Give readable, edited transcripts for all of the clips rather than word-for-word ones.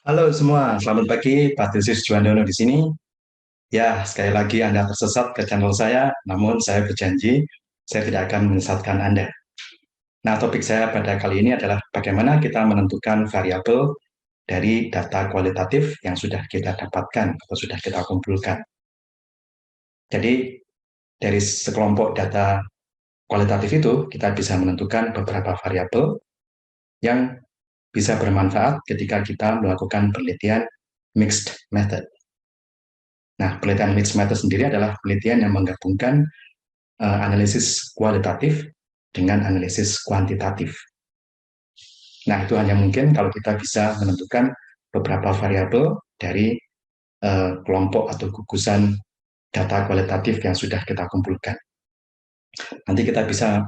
Halo semua, selamat pagi. Patrisius Juandono di sini. Ya, sekali lagi Anda tersesat ke channel saya, namun saya berjanji saya tidak akan menyesatkan Anda. Nah, topik saya pada kali ini adalah bagaimana kita menentukan variabel dari data kualitatif yang sudah kita dapatkan atau sudah kita kumpulkan. Jadi, dari sekelompok data kualitatif itu, kita bisa menentukan beberapa variabel yang bisa bermanfaat ketika kita melakukan penelitian mixed method. Nah, penelitian mixed method sendiri adalah penelitian yang menggabungkan analisis kualitatif dengan analisis kuantitatif. Nah, itu hanya mungkin kalau kita bisa menentukan beberapa variabel dari kelompok atau gugusan data kualitatif yang sudah kita kumpulkan. Nanti kita bisa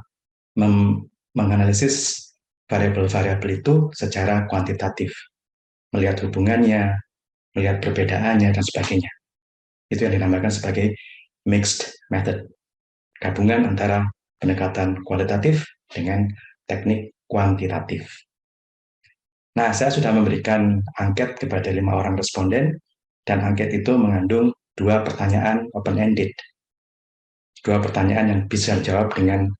menganalisis variabel-variabel itu secara kuantitatif, melihat hubungannya, melihat perbedaannya, dan sebagainya. Itu yang dinamakan sebagai mixed method, gabungan antara pendekatan kualitatif dengan teknik kuantitatif. Nah, saya sudah memberikan angket kepada 5 orang responden, dan angket itu mengandung 2 pertanyaan open-ended. 2 pertanyaan yang bisa dijawab dengan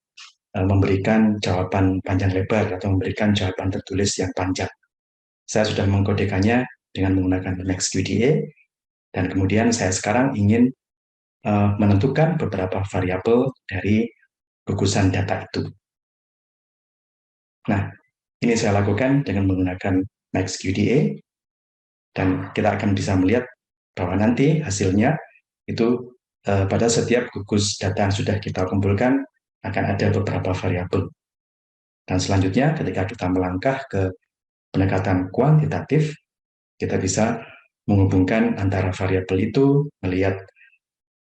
memberikan jawaban panjang lebar atau memberikan jawaban tertulis yang panjang. Saya sudah mengkodekannya dengan menggunakan MaxQDA, dan kemudian saya sekarang ingin menentukan beberapa variabel dari gugusan data itu. Nah, ini saya lakukan dengan menggunakan MaxQDA, dan kita akan bisa melihat bahwa nanti hasilnya itu pada setiap gugus data yang sudah kita kumpulkan akan ada beberapa variabel. Dan selanjutnya ketika kita melangkah ke pendekatan kuantitatif, kita bisa menghubungkan antara variabel itu, melihat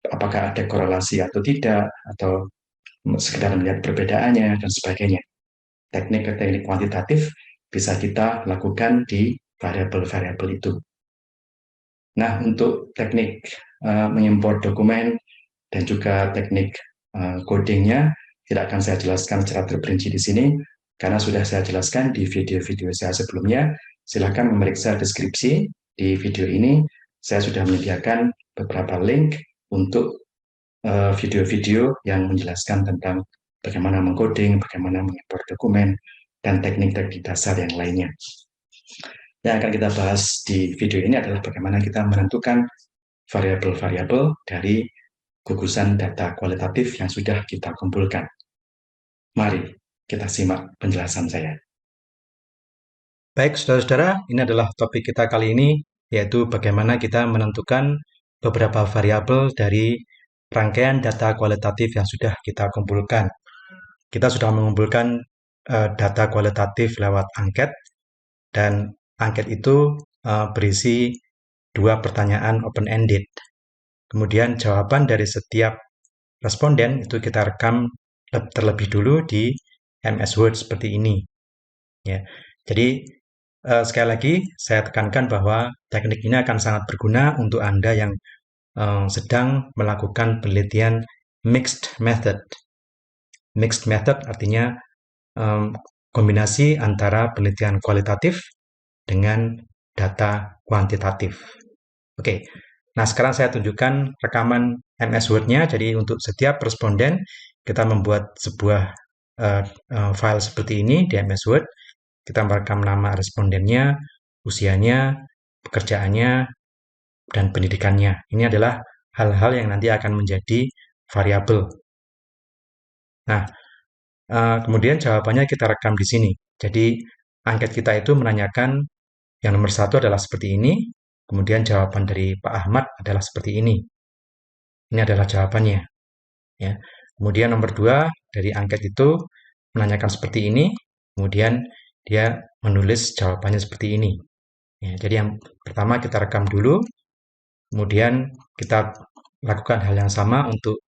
apakah ada korelasi atau tidak, atau sekedar melihat perbedaannya, dan sebagainya. Teknik-teknik kuantitatif bisa kita lakukan di variabel-variabel itu. Nah, untuk teknik mengimpor dokumen dan juga teknik codingnya tidak akan saya jelaskan secara terperinci di sini karena sudah saya jelaskan di video-video saya sebelumnya. Silakan memeriksa deskripsi di video ini. Saya sudah menyediakan beberapa link untuk video-video yang menjelaskan tentang bagaimana mengcoding, bagaimana mengimpor dokumen, dan teknik-teknik dasar yang lainnya. Yang akan kita bahas di video ini adalah bagaimana kita menentukan variabel-variabel dari gugusan data kualitatif yang sudah kita kumpulkan. Mari kita simak penjelasan saya. Baik, saudara-saudara, ini adalah topik kita kali ini, yaitu bagaimana kita menentukan beberapa variabel dari rangkaian data kualitatif yang sudah kita kumpulkan. Kita sudah mengumpulkan data kualitatif lewat angket, dan angket itu berisi 2 pertanyaan open-ended. Kemudian jawaban dari setiap responden itu kita rekam terlebih dulu di MS Word seperti ini. Ya, jadi sekali lagi saya tekankan bahwa teknik ini akan sangat berguna untuk Anda yang sedang melakukan penelitian mixed method. Mixed method artinya kombinasi antara penelitian kualitatif dengan data kuantitatif. Oke, nah sekarang saya tunjukkan rekaman MS Word-nya. Jadi untuk setiap responden kita membuat sebuah file seperti ini di MS Word. Kita merekam nama respondennya, usianya, pekerjaannya, dan pendidikannya. Ini adalah hal-hal yang nanti akan menjadi variabel. Nah, kemudian jawabannya kita rekam di sini. Jadi, angket kita itu menanyakan yang nomor 1 adalah seperti ini, kemudian jawaban dari Pak Ahmad adalah seperti ini. Ini adalah jawabannya. Ya. Kemudian nomor 2 dari angket itu menanyakan seperti ini, kemudian dia menulis jawabannya seperti ini. Ya, jadi yang pertama kita rekam dulu, kemudian kita lakukan hal yang sama untuk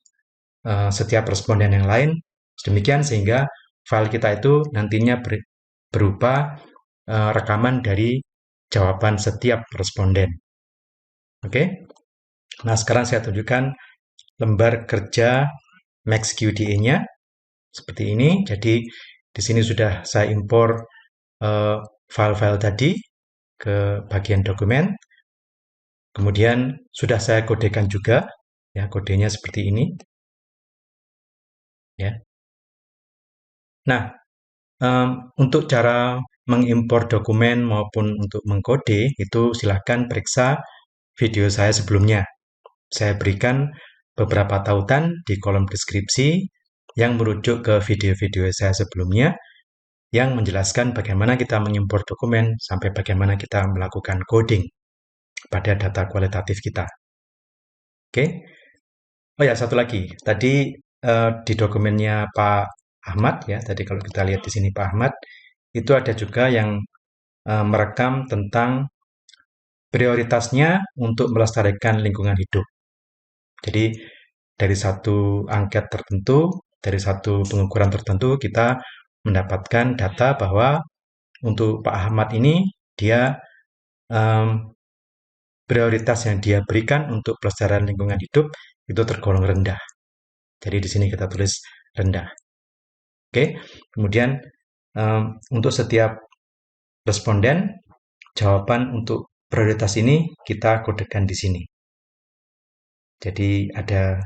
setiap responden yang lain, demikian sehingga file kita itu nantinya berupa rekaman dari jawaban setiap responden. Oke, nah sekarang saya tunjukkan lembar kerja MaxQDA-nya seperti ini. Jadi di sini sudah saya impor file-file tadi. ke bagian dokumen. Kemudian sudah saya kodekan juga, ya kodenya seperti ini. Ya. Nah, untuk cara mengimpor dokumen maupun untuk mengkode itu silahkan periksa video saya sebelumnya. Saya berikan beberapa tautan di kolom deskripsi yang merujuk ke video-video saya sebelumnya yang menjelaskan bagaimana kita mengimpor dokumen sampai bagaimana kita melakukan coding pada data kualitatif kita. Oke. Oh ya, satu lagi. Tadi di dokumennya Pak Ahmad ya, tadi kalau kita lihat di sini Pak Ahmad itu ada juga yang merekam tentang prioritasnya untuk melestarikan lingkungan hidup. Jadi dari satu angket tertentu, dari satu pengukuran tertentu, kita mendapatkan data bahwa untuk Pak Ahmad ini, dia prioritas yang dia berikan untuk pelestarian lingkungan hidup itu tergolong rendah. Jadi di sini kita tulis rendah. Oke, kemudian untuk setiap responden, jawaban untuk prioritas ini kita kodekan di sini. Jadi ada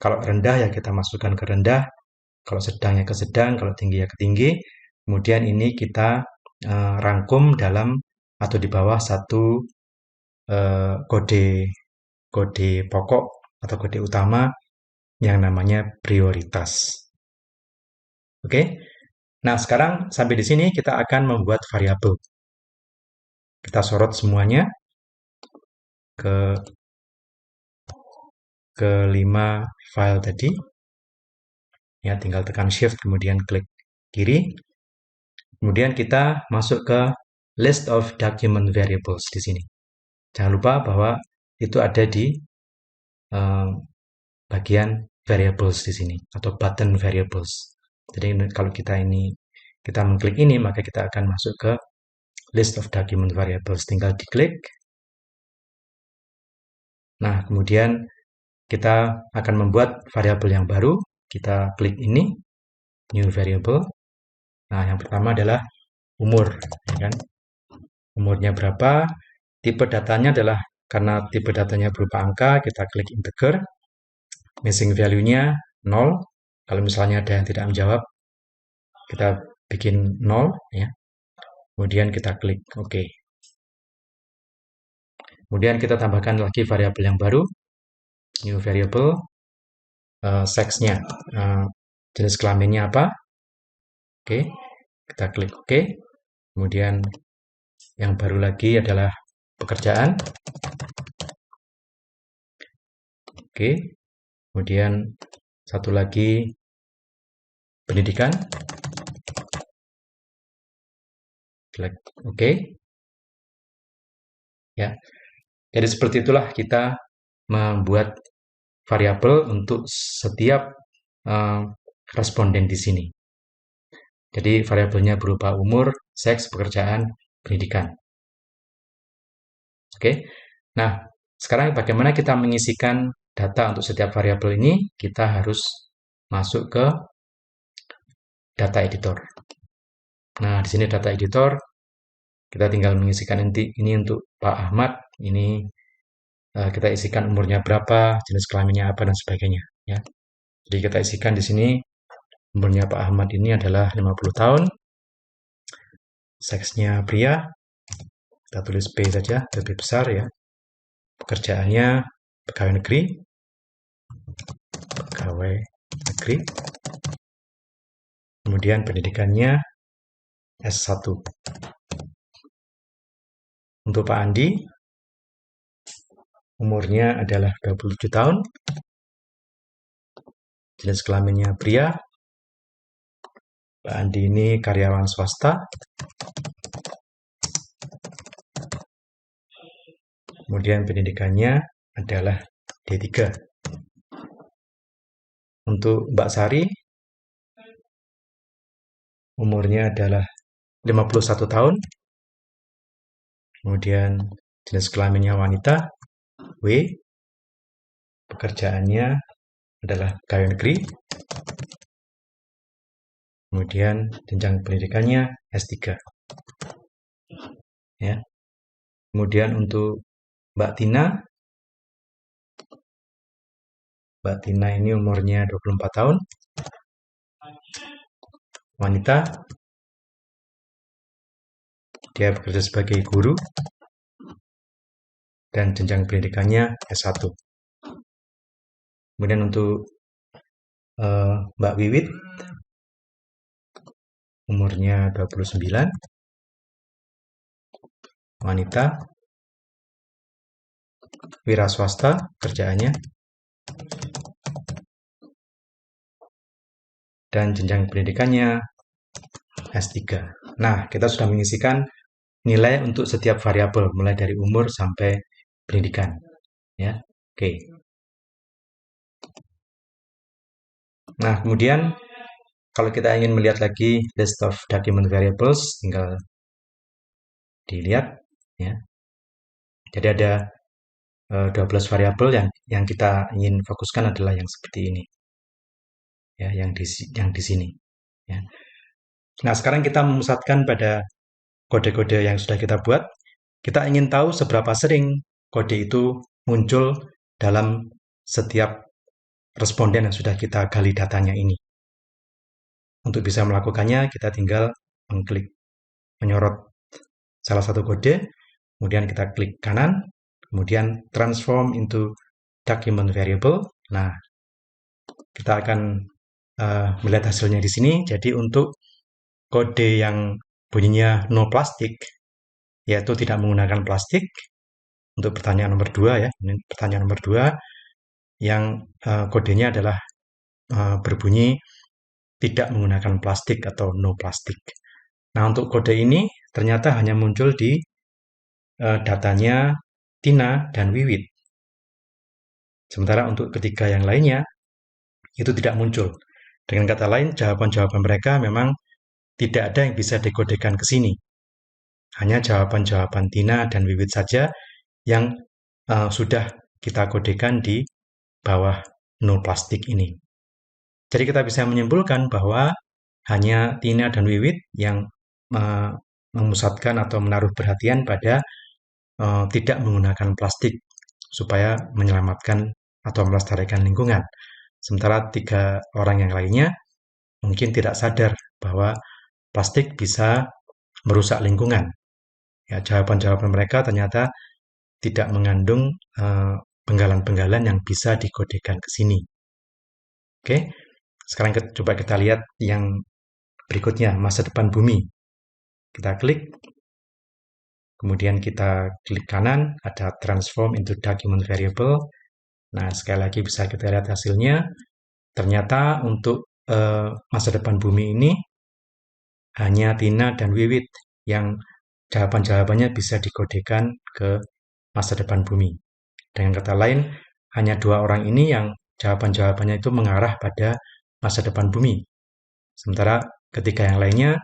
kalau rendah ya kita masukkan ke rendah, kalau sedang ya ke sedang, kalau tinggi ya ke tinggi. Kemudian ini kita rangkum dalam atau di bawah satu kode pokok atau kode utama yang namanya prioritas. Oke. Nah, sekarang sampai di sini kita akan membuat variabel. Kita sorot semuanya ke 5 file tadi. Ya, tinggal tekan shift kemudian klik kiri. Kemudian kita masuk ke list of document variables di sini. Jangan lupa bahwa itu ada di bagian variables di sini atau button variables. Jadi kalau kita mengklik ini, maka kita akan masuk ke list of document variables. Tinggal diklik. Nah, kemudian kita akan membuat variabel yang baru. Kita klik ini, new variable. Nah, yang pertama adalah umur, ya kan? Umurnya berapa? Tipe datanya adalah karena tipe datanya berupa angka, kita klik integer. Missing value-nya 0. Kalau misalnya ada yang tidak menjawab, kita bikin 0 ya. Kemudian kita klik OK. Kemudian kita tambahkan lagi variabel yang baru, new variable, sex-nya, jenis kelaminnya apa. Oke, kita klik OK. Kemudian yang baru lagi adalah pekerjaan. Oke. Kemudian satu lagi pendidikan. Klik OK. Ya. Jadi seperti itulah kita membuat variabel untuk setiap responden di sini. Jadi variabelnya berupa umur, seks, pekerjaan, pendidikan. Oke. Nah, sekarang bagaimana kita mengisikan data untuk setiap variabel ini? Kita harus masuk ke data editor. Nah, di sini data editor, kita tinggal mengisikan ini untuk Pak Ahmad. Ini kita isikan umurnya berapa, jenis kelaminnya apa, dan sebagainya. Ya. Jadi kita isikan di sini umurnya Pak Ahmad ini adalah 50 tahun. Seksnya pria. Kita tulis P saja, lebih besar ya. Pekerjaannya pegawai negeri. Pegawai negeri. Kemudian pendidikannya S1. Untuk Pak Andi, umurnya adalah 27 tahun. Jenis kelaminnya pria. Pak Andi ini karyawan swasta. Kemudian pendidikannya adalah D3. Untuk Mbak Sari, umurnya adalah 51 tahun. Kemudian jenis kelaminnya wanita, W. Pekerjaannya adalah pegawai negeri. Kemudian jenjang pendidikannya S3. Ya. Kemudian untuk Mbak Tina ini umurnya 24 tahun, wanita, dia bekerja sebagai guru, dan jenjang pendidikannya S1. Kemudian untuk Mbak Wiwit, umurnya 29, wanita, wira swasta kerjaannya, dan jenjang pendidikannya S3. Nah, kita sudah mengisikan nilai untuk setiap variabel, mulai dari umur sampai pendidikan. Ya, oke. Nah, kemudian kalau kita ingin melihat lagi list of document variables, tinggal dilihat. Ya. Jadi ada 12 variabel yang kita ingin fokuskan adalah yang seperti ini. Ya, yang di sini. Ya. Nah, sekarang kita memusatkan pada kode-kode yang sudah kita buat. Kita ingin tahu seberapa sering kode itu muncul dalam setiap responden yang sudah kita gali datanya ini. Untuk bisa melakukannya, kita tinggal mengklik, menyorot salah satu kode, kemudian kita klik kanan, kemudian transform into document variable. Nah, kita akan melihat hasilnya di sini. Jadi untuk kode yang bunyinya no plastic, yaitu tidak menggunakan plastik, untuk pertanyaan nomor 2 ya, ini pertanyaan nomor 2 yang kodenya adalah berbunyi tidak menggunakan plastik atau no plastik. Nah, untuk kode ini ternyata hanya muncul di datanya Tina dan Wiwit. Sementara untuk ketiga yang lainnya itu tidak muncul. Dengan kata lain, jawaban-jawaban mereka memang tidak ada yang bisa dikodekan ke sini. Hanya jawaban-jawaban Tina dan Wiwit saja yang sudah kita kodekan di bawah no plastik ini. Jadi kita bisa menyimpulkan bahwa hanya Tina dan Wiwit yang memusatkan atau menaruh perhatian pada tidak menggunakan plastik supaya menyelamatkan atau melestarikan lingkungan. Sementara 3 orang yang lainnya mungkin tidak sadar bahwa plastik bisa merusak lingkungan. Ya, jawaban-jawaban mereka ternyata tidak mengandung penggalan-penggalan yang bisa dikodekan ke sini. Oke, sekarang coba kita lihat yang berikutnya, masa depan bumi. Kita klik, kemudian kita klik kanan, ada transform into document variable. Nah, sekali lagi bisa kita lihat hasilnya. Ternyata untuk masa depan bumi ini hanya Tina dan Wiwit yang jawaban-jawabannya bisa dikodekan ke masa depan bumi. Dengan kata lain, hanya 2 orang ini yang jawaban-jawabannya itu mengarah pada masa depan bumi. Sementara ketiga yang lainnya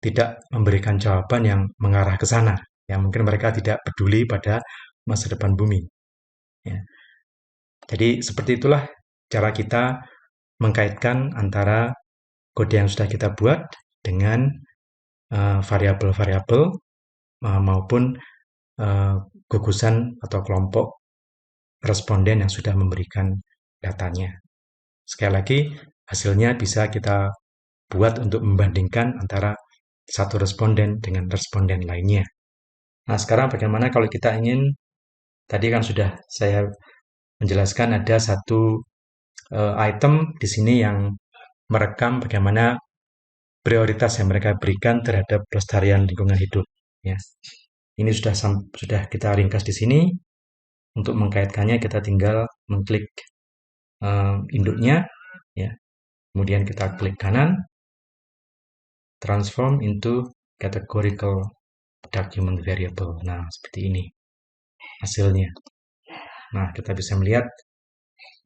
tidak memberikan jawaban yang mengarah ke sana. Ya, mungkin mereka tidak peduli pada masa depan bumi. Ya. Jadi seperti itulah cara kita mengkaitkan antara kode yang sudah kita buat dengan variabel-variabel maupun gugusan atau kelompok responden yang sudah memberikan datanya. Sekali lagi, hasilnya bisa kita buat untuk membandingkan antara satu responden dengan responden lainnya. Nah, sekarang bagaimana kalau kita ingin, tadi kan sudah saya menjelaskan ada satu item di sini yang merekam bagaimana prioritas yang mereka berikan terhadap pelestarian lingkungan hidup. Ya. Ini sudah kita ringkas di sini. Untuk mengkaitkannya kita tinggal mengklik induknya, ya. Kemudian kita klik kanan, transform into categorical document variable. Nah, seperti ini hasilnya. Nah, kita bisa melihat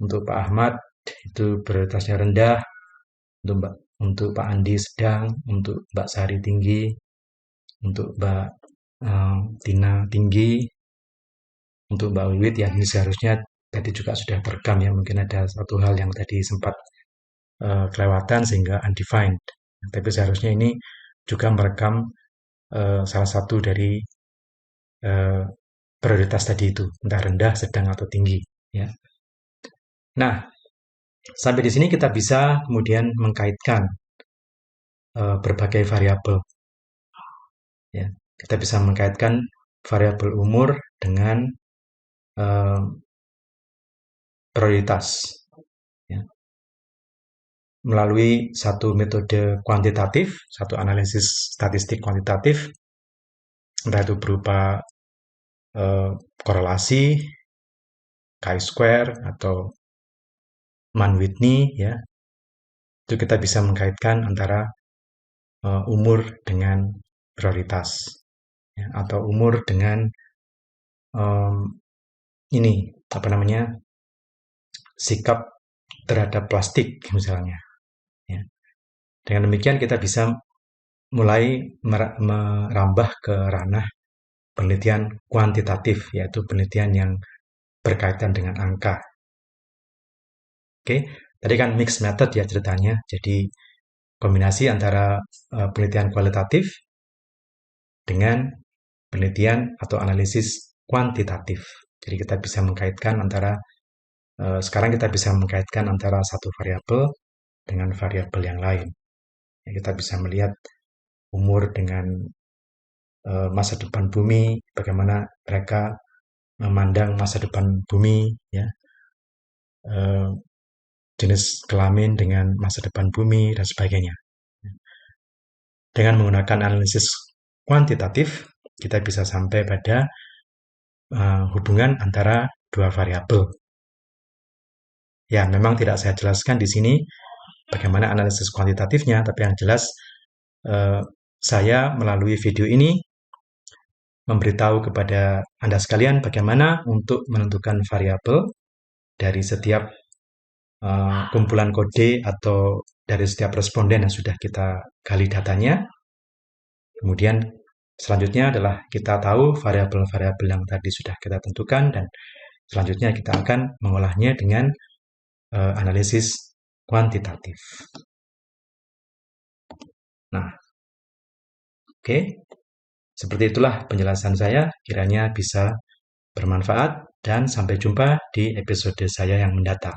untuk Pak Ahmad itu prioritasnya rendah, untuk Pak Andi sedang, untuk Mbak Sari tinggi, untuk Mbak Tina tinggi, untuk Mbak Wiwit ya ini seharusnya tadi juga sudah terekam ya, mungkin ada satu hal yang tadi sempat kelewatan sehingga undefined. Tapi seharusnya ini juga merekam salah satu dari prioritas tadi itu, entah rendah, sedang, atau tinggi. Ya. Nah, sampai di sini kita bisa kemudian mengkaitkan berbagai variabel. Ya. Kita bisa mengkaitkan variabel umur dengan prioritas. Ya. Melalui satu metode kuantitatif, satu analisis statistik kuantitatif, entah itu berupa korelasi, chi-square, atau Mann-Whitney, ya, itu kita bisa mengkaitkan antara umur dengan prioritas, ya, atau umur dengan ini apa namanya sikap terhadap plastik misalnya. Ya. Dengan demikian kita bisa mulai merambah ke ranah penelitian kuantitatif, yaitu penelitian yang berkaitan dengan angka. Oke, tadi kan mixed method ya ceritanya, jadi kombinasi antara penelitian kualitatif dengan penelitian atau analisis kuantitatif. Jadi kita bisa mengkaitkan antara sekarang kita bisa mengkaitkan antara satu variabel dengan variabel yang lain. Ya, kita bisa melihat umur dengan masa depan bumi, bagaimana mereka memandang masa depan bumi, ya, jenis kelamin dengan masa depan bumi dan sebagainya. Dengan menggunakan analisis kuantitatif, kita bisa sampai pada hubungan antara dua variabel. Ya, memang tidak saya jelaskan di sini bagaimana analisis kuantitatifnya, tapi yang jelas saya melalui video ini memberitahu kepada Anda sekalian bagaimana untuk menentukan variabel dari setiap kumpulan kode atau dari setiap responden yang sudah kita gali datanya. Kemudian selanjutnya adalah kita tahu variabel-variabel yang tadi sudah kita tentukan, dan selanjutnya kita akan mengolahnya dengan analisis kuantitatif. Nah, oke. Seperti itulah penjelasan saya, kiranya bisa bermanfaat, dan sampai jumpa di episode saya yang mendatang.